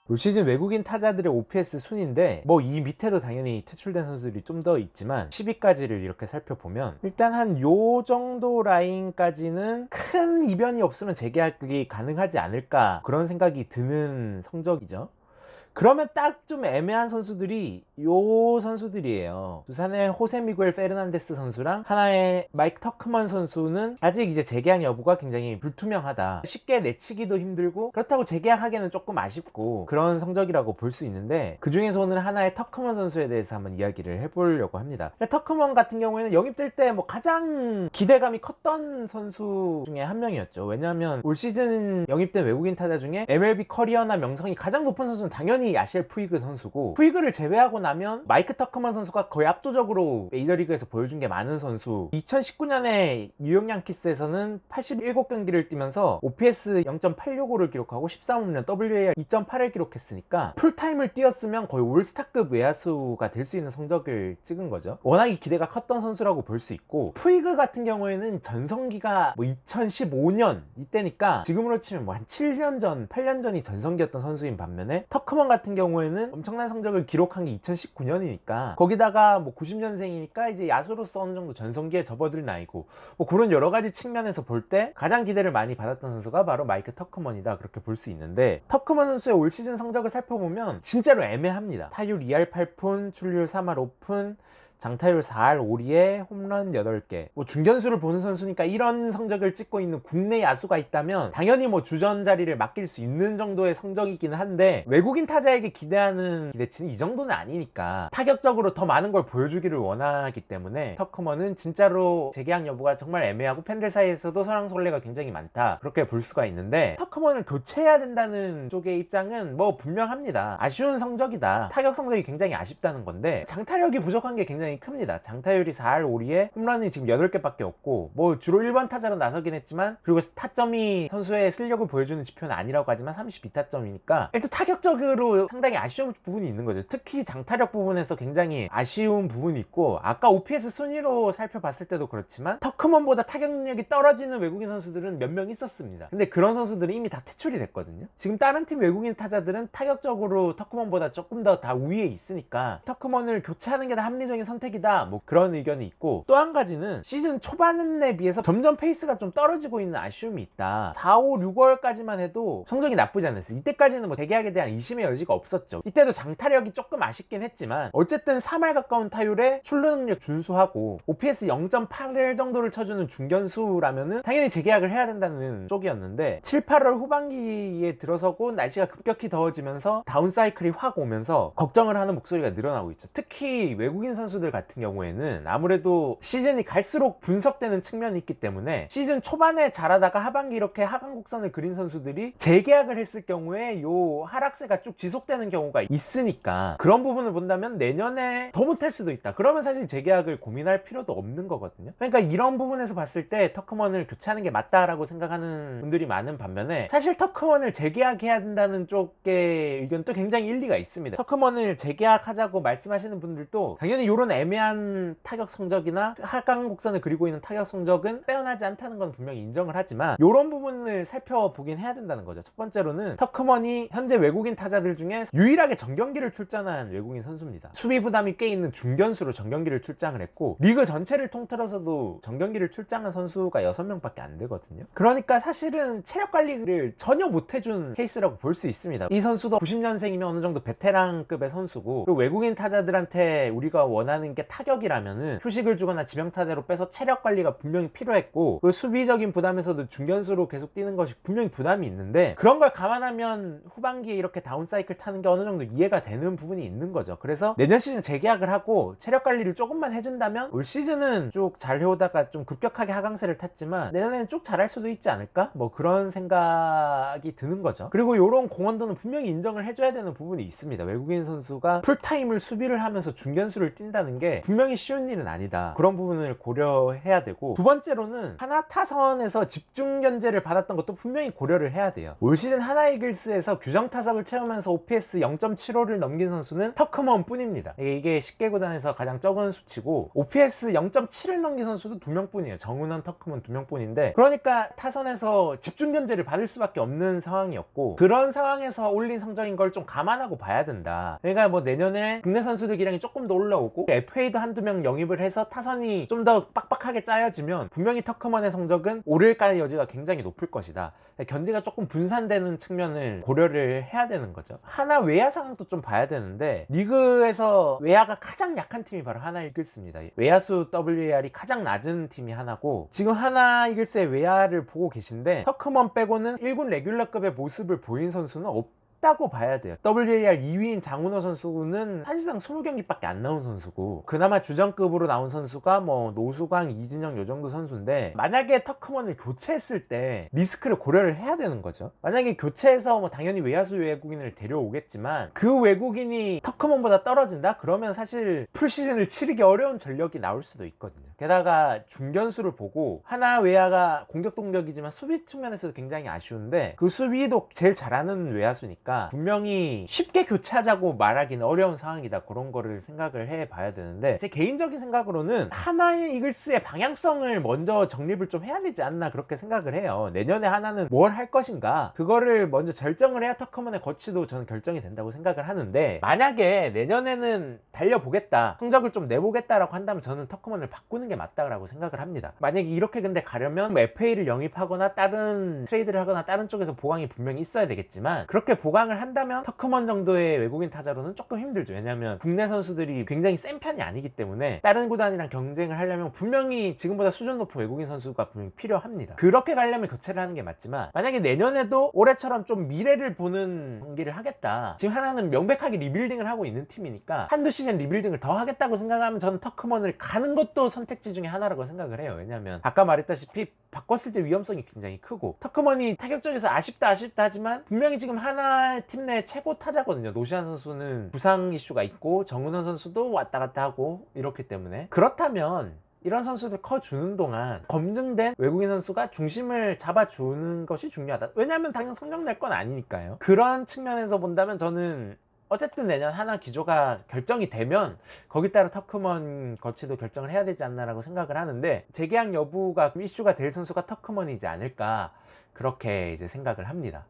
올 시즌 외국인 타자들의 OPS 순인데 뭐 이 밑에도 당연히 퇴출된 선수들이 좀 더 있지만 10위까지를 이렇게 살펴보면 일단 한 요 정도 라인까지는 큰 이변이 없으면 재계약이 가능하지 않을까 그런 생각이 드는 성적이죠. 그러면 딱 좀 애매한 선수들이 요 선수들이에요. 두산의 호세 미구엘 페르난데스 선수랑 하나의 마이크 터크먼 선수는 아직 이제 재계약 여부가 굉장히 불투명하다. 쉽게 내치기도 힘들고 그렇다고 재계약하기에는 조금 아쉽고 그런 성적이라고 볼 수 있는데, 그 중에서 오늘 하나의 터크먼 선수에 대해서 한번 이야기를 해보려고 합니다. 터크먼 같은 경우에는 영입될 때 뭐 가장 기대감이 컸던 선수 중에 한 명이었죠. 왜냐하면 올 시즌 영입된 외국인 타자 중에 MLB 커리어나 명성이 가장 높은 선수는 당연히 야시엘 푸이그 선수고, 푸이그를 제외하고 나면 마이크 터크먼 선수가 거의 압도적으로 메이저리그에서 보여준 게 많은 선수. 2019년에 뉴욕 양키스에서는 87경기를 뛰면서 OPS 0.865를 기록하고 13홈런, WAR 2.8을 기록했으니까 풀타임을 뛰었으면 거의 올스타급 외야수가 될 수 있는 성적을 찍은 거죠. 워낙에 기대가 컸던 선수라고 볼 수 있고, 푸이그 같은 경우에는 전성기가 뭐 2015년 이때니까 지금으로 치면 뭐 한 7년 전, 8년 전이 전성기였던 선수인 반면에 터크먼 같은 경우에는 엄청난 성적을 기록한 게 2019년이니까 거기다가 뭐 90년생이니까 이제 야수로서 어느 정도 전성기에 접어들 나이고, 뭐 그런 여러 가지 측면에서 볼 때 가장 기대를 많이 받았던 선수가 바로 마이크 터크먼이다, 그렇게 볼 수 있는데, 터크먼 선수의 올 시즌 성적을 살펴보면 진짜로 애매합니다. 타율 2할 8푼, 출루율 3할 5푼, 장타율 4할 5리에 홈런 8개. 뭐 중견수를 보는 선수니까 이런 성적을 찍고 있는 국내 야수가 있다면 당연히 뭐 주전 자리를 맡길 수 있는 정도의 성적이긴 한데, 외국인 타자에게 기대하는 기대치는 이 정도는 아니니까 타격적으로 더 많은 걸 보여주기를 원하기 때문에 터커먼은 진짜로 재계약 여부가 정말 애매하고 팬들 사이에서도 설왕설래가 굉장히 많다, 그렇게 볼 수가 있는데, 터커먼을 교체해야 된다는 쪽의 입장은 뭐 분명합니다. 아쉬운 성적이다, 타격 성적이 굉장히 아쉽다는 건데, 장타력이 부족한 게 굉장히 큽니다. 장타율이 4할 5리에 홈런이 지금 8개밖에 없고, 뭐 주로 1번 타자로 나서긴 했지만, 그리고 타점이 선수의 실력을 보여주는 지표는 아니라고 하지만 32타점이니까 일단 타격적으로 상당히 아쉬운 부분이 있는 거죠. 특히 장타력 부분에서 굉장히 아쉬운 부분이 있고, 아까 OPS 순위로 살펴봤을 때도 그렇지만 터크먼보다 타격 능력이 떨어지는 외국인 선수들은 몇 명 있었습니다. 근데 그런 선수들은 이미 다 퇴출이 됐거든요. 지금 다른 팀 외국인 타자들은 타격적으로 터크먼보다 조금 더 다 위에 있으니까 터크먼을 교체하는 게 더 합리적인 선택이다, 뭐 그런 의견이 있고, 또 한 가지는 시즌 초반에 비해서 점점 페이스가 좀 떨어지고 있는 아쉬움이 있다. 4, 5, 6월까지만 해도 성적이 나쁘지 않았어요. 이때까지는 뭐 재계약에 대한 의심의 여지가 없었죠. 이때도 장타력이 조금 아쉽긴 했지만 어쨌든 3할 가까운 타율에 출루 능력 준수하고 OPS 0.8을 정도를 쳐주는 중견수라면은 당연히 재계약을 해야 된다는 쪽이었는데, 7, 8월 후반기에 들어서고 날씨가 급격히 더워지면서 다운 사이클이 확 오면서 걱정을 하는 목소리가 늘어나고 있죠. 특히 외국인 선수들 같은 경우에는 아무래도 시즌이 갈수록 분석되는 측면이 있기 때문에, 시즌 초반에 잘하다가 하반기 이렇게 하강 곡선을 그린 선수들이 재계약을 했을 경우에 요 하락세가 쭉 지속되는 경우가 있으니까, 그런 부분을 본다면 내년에 더 못할 수도 있다. 그러면 사실 재계약을 고민할 필요도 없는 거거든요. 그러니까 이런 부분에서 봤을 때 터크먼을 교체하는 게 맞다라고 생각하는 분들이 많은 반면에, 사실 터크먼을 재계약해야 된다는 쪽의 의견도 굉장히 일리가 있습니다. 터크먼을 재계약하자고 말씀하시는 분들도 당연히 이런 애매한 타격 성적이나 하강 곡선을 그리고 있는 타격 성적은 빼어나지 않다는 건 분명히 인정을 하지만, 이런 부분을 살펴보긴 해야 된다는 거죠. 첫 번째로는 터크먼이 현재 외국인 타자들 중에 유일하게 정경기를 출전한 외국인 선수입니다. 수비 부담이 꽤 있는 중견수로 정경기를 출장을 했고, 리그 전체를 통틀어서도 정경기를 출장한 선수가 6명밖에 안 되거든요. 그러니까 사실은 체력 관리를 전혀 못 해준 케이스라고 볼 수 있습니다. 이 선수도 90년생이면 어느 정도 베테랑급의 선수고, 그리고 외국인 타자들한테 우리가 원하는 게 타격이라면은 휴식을 주거나 지명타자로 빼서 체력 관리가 분명히 필요했고, 그 수비적인 부담에서도 중견수로 계속 뛰는 것이 분명히 부담이 있는데, 그런 걸 감안하면 후반기에 이렇게 다운사이클 타는 게 어느 정도 이해가 되는 부분이 있는 거죠. 그래서 내년 시즌 재계약을 하고 체력 관리를 조금만 해준다면 올 시즌은 쭉 잘 해오다가 좀 급격하게 하강세를 탔지만 내년에는 쭉 잘할 수도 있지 않을까? 뭐 그런 생각이 드는 거죠. 그리고 이런 공헌도는 분명히 인정을 해줘야 되는 부분이 있습니다. 외국인 선수가 풀타임을 수비를 하면서 중견수를 뛴다는 하는 게 분명히 쉬운 일은 아니다. 그런 부분을 고려해야 되고, 두 번째로는 하나 타선에서 집중 견제를 받았던 것도 분명히 고려를 해야 돼요. 올 시즌 하나 이글스에서 규정 타석을 채우면서 OPS 0.75를 넘긴 선수는 터크먼 뿐입니다. 이게 10개 구단에서 가장 적은 수치고, OPS 0.7을 넘긴 선수도 2명뿐이에요. 정은원, 터크먼 2명뿐인데, 그러니까 타선에서 집중 견제를 받을 수밖에 없는 상황이었고, 그런 상황에서 올린 성적인 걸 좀 감안하고 봐야 된다. 그러니까 뭐 내년에 국내 선수들 기량이 조금 더 올라오고 FA도 한두 명 영입을 해서 타선이 좀 더 빡빡하게 짜여지면 분명히 터크먼의 성적은 오를까의 여지가 굉장히 높을 것이다. 견제가 조금 분산되는 측면을 고려를 해야 되는 거죠. 하나 외야 상황도 좀 봐야 되는데, 리그에서 외야가 가장 약한 팀이 바로 하나 이글스입니다. 외야수 WAR이 가장 낮은 팀이 하나고, 지금 하나 이글스의 외야를 보고 계신데 터크먼 빼고는 1군 레귤러급의 모습을 보인 선수는 없다고 봐야 돼요. WAR 2위인 장훈호 선수는 사실상 20경기밖에 안 나온 선수고, 그나마 주전급으로 나온 선수가 뭐 노수광, 이진영 요 정도 선수인데, 만약에 터크먼을 교체했을 때 리스크를 고려를 해야 되는 거죠. 만약에 교체해서 뭐 당연히 외야수 외국인을 데려오겠지만 그 외국인이 터크먼보다 떨어진다? 그러면 사실 풀시즌을 치르기 어려운 전력이 나올 수도 있거든요. 게다가 중견수를 보고 하나 외야가 공격 동력이지만 수비 측면에서도 굉장히 아쉬운데, 그 수비도 제일 잘하는 외야수니까 분명히 쉽게 교체하자고 말하기는 어려운 상황이다. 그런 거를 생각을 해봐야 되는데, 제 개인적인 생각으로는 하나의 이글스의 방향성을 먼저 정립을 좀 해야 되지 않나, 그렇게 생각을 해요. 내년에 하나는 뭘 할 것인가, 그거를 먼저 결정을 해야 터커먼의 거치도 저는 결정이 된다고 생각을 하는데, 만약에 내년에는 달려보겠다, 성적을 좀 내보겠다라고 한다면 저는 터커먼을 바꾸는 게 맞다고 생각을 합니다. 만약에 이렇게 근데 가려면 뭐 FA를 영입하거나 다른 트레이드를 하거나 다른 쪽에서 보강이 분명히 있어야 되겠지만, 그렇게 보강을 한다면 터크먼 정도의 외국인 타자로는 조금 힘들죠. 왜냐면 국내 선수들이 굉장히 센 편이 아니기 때문에 다른 구단이랑 경쟁을 하려면 분명히 지금보다 수준 높은 외국인 선수가 분명히 필요합니다. 그렇게 가려면 교체를 하는 게 맞지만, 만약에 내년에도 올해처럼 좀 미래를 보는 경기를 하겠다, 지금 하나는 명백하게 리빌딩을 하고 있는 팀이니까 한두 시즌 리빌딩을 더 하겠다고 생각하면 저는 터크먼을 가는 것도 선택지 중에 하나라고 생각을 해요. 왜냐면 아까 말했다시피 바꿨을 때 위험성이 굉장히 크고, 터크먼이 타격적에서 아쉽다 하지만 분명히 지금 하나 팀 내 최고 타자거든요. 노시안 선수는 부상 이슈가 있고 정은원 선수도 왔다 갔다 하고 이렇기 때문에, 그렇다면 이런 선수들 커주는 동안 검증된 외국인 선수가 중심을 잡아주는 것이 중요하다. 왜냐하면 당연 성적 낼 건 아니니까요. 그런 측면에서 본다면 저는 어쨌든 내년 하나 기조가 결정이 되면 거기 따라 터크먼 거치도 결정을 해야 되지 않나라고 생각을 하는데, 재계약 여부가 이슈가 될 선수가 터크먼이지 않을까, 그렇게 이제 생각을 합니다.